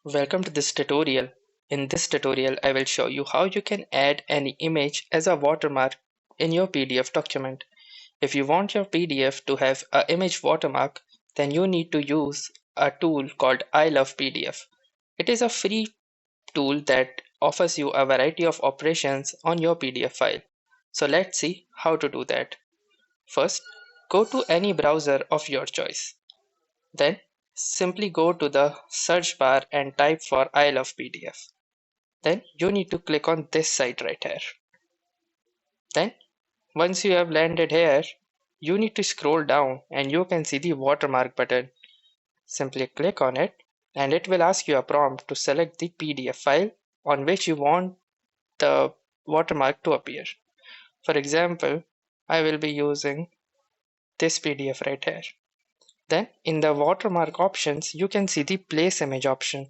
Welcome to this tutorial. In this tutorial, I will show you how you can add any image as a watermark in your PDF document. If you want your PDF to have an image watermark, then you need to use a tool called I Love PDF. It is a free tool that offers you a variety of operations on your PDF file. So let's see how to do that. First, go to any browser of your choice. Then simply go to the search bar and type for I love PDF. Then you need to click on this site right here. Then once you have landed here, you need to scroll down and you can see the watermark button. Simply click on it and it will ask you a prompt to select the PDF file on which you want the watermark to appear. For example, I will be using this PDF right here. Then in the watermark options, you can see the place image option.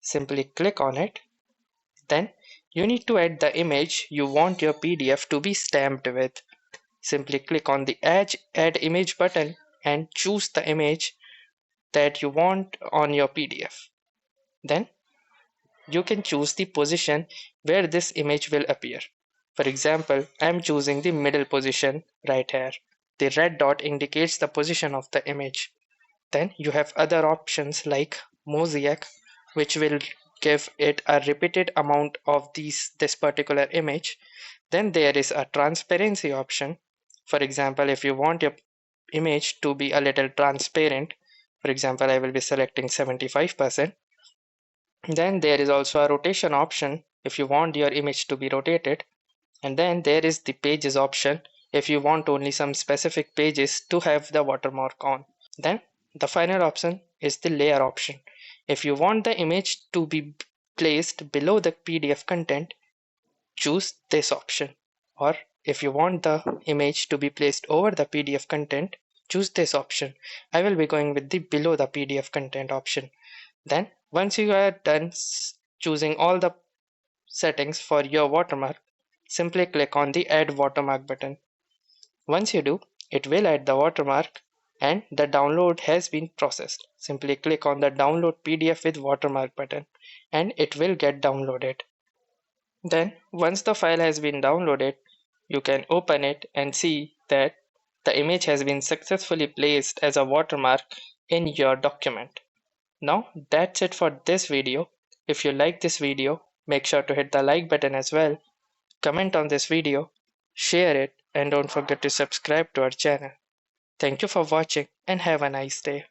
Simply click on it. Then you need to add the image you want your PDF to be stamped with. Simply click on the Add Image button and choose the image that you want on your PDF. Then you can choose the position where this image will appear. For example, I am choosing the middle position right here. The red dot indicates the position of the image. Then you have other options like mosaic, which will give it a repeated amount of this particular image. Then there is a transparency option. For example, if you want your image to be a little transparent, for example, I will be selecting 75%. Then there is also a rotation option if you want your image to be rotated. And then there is the pages option if you want only some specific pages to have the watermark on. Then the final option is the layer option. If you want the image to be placed below the PDF content, choose this option. Or if you want the image to be placed over the PDF content, choose this option. I will be going with the below the PDF content option. Then once you are done choosing all the settings for your watermark, simply click on the Add Watermark button. Once you do, it will add the watermark and the download has been processed. Simply click on the Download PDF with Watermark button and it will get downloaded. Then once the file has been downloaded, you can open it and see that the image has been successfully placed as a watermark in your document. Now that's it for this video. If you like this video, make sure to hit the like button as well. Comment on this video, share it, and don't forget to subscribe to our channel. Thank you for watching and have a nice day.